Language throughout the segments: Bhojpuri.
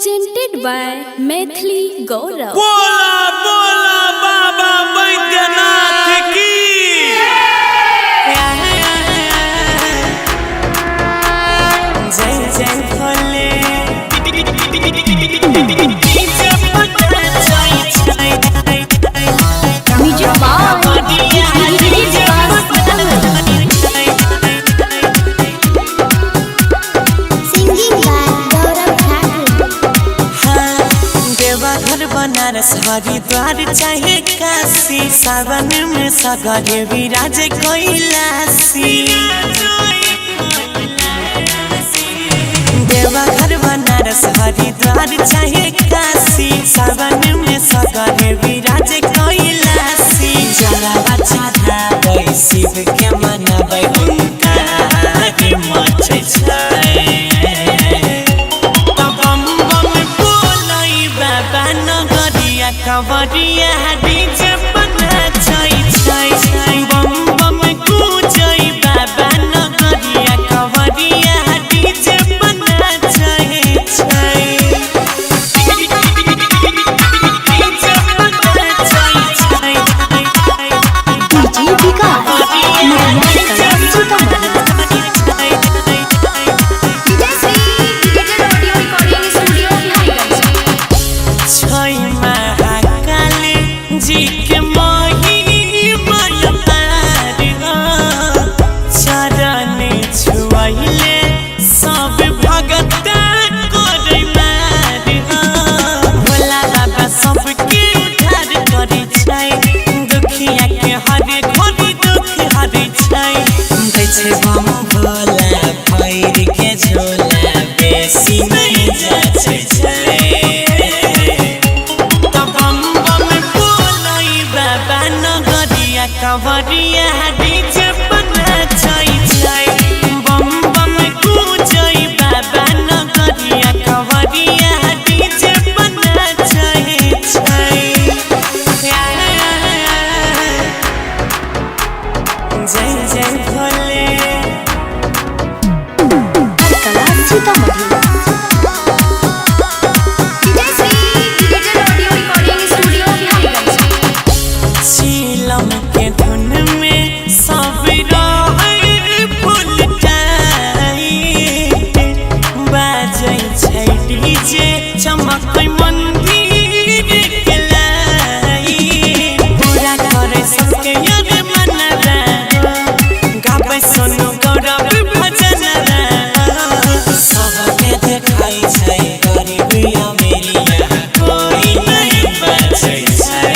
presented by Maithili Gaurav। बोला बोला बाबा बैद्यनाथ की जय जय भोले बनारस हरिद्वार चाहे काशी सावन में सगरे विराज कैलाशी देवघर बनारस हरिद्वार चाहे काशी सावन में सगरे विराज कैलाशी जलावा चढ़ाबै शिव के मनाबै हुनकर मचै छै कवरिया डीजे बना छै बम बम कूजै बाबा नगरिया कवरिया डीजे बना छै डीजे जी के मोही चरण छुआइले सब भगत करे मार भोला बाबा सबके उद्धार करे छै दुखिया के हरे घड़ी दुख हरे छै दै छै बम भोला पैर के झोला बेसी नहीं जाचे छै कवरिया डीजे बना छै बम बम कूजै बाबा नगरिया कवरिया डीजे बना छै जय जय भोले चमक मंदिर के लाई पूरा करे सबके यार मनरा गाबै सोनू गौरव भजन सबके देखाई छै गरीबिया मेरिया कोई नहीं बचै छै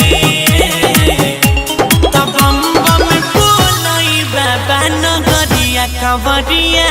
तब बम बम बोलै बाबा नगरिया कवरिया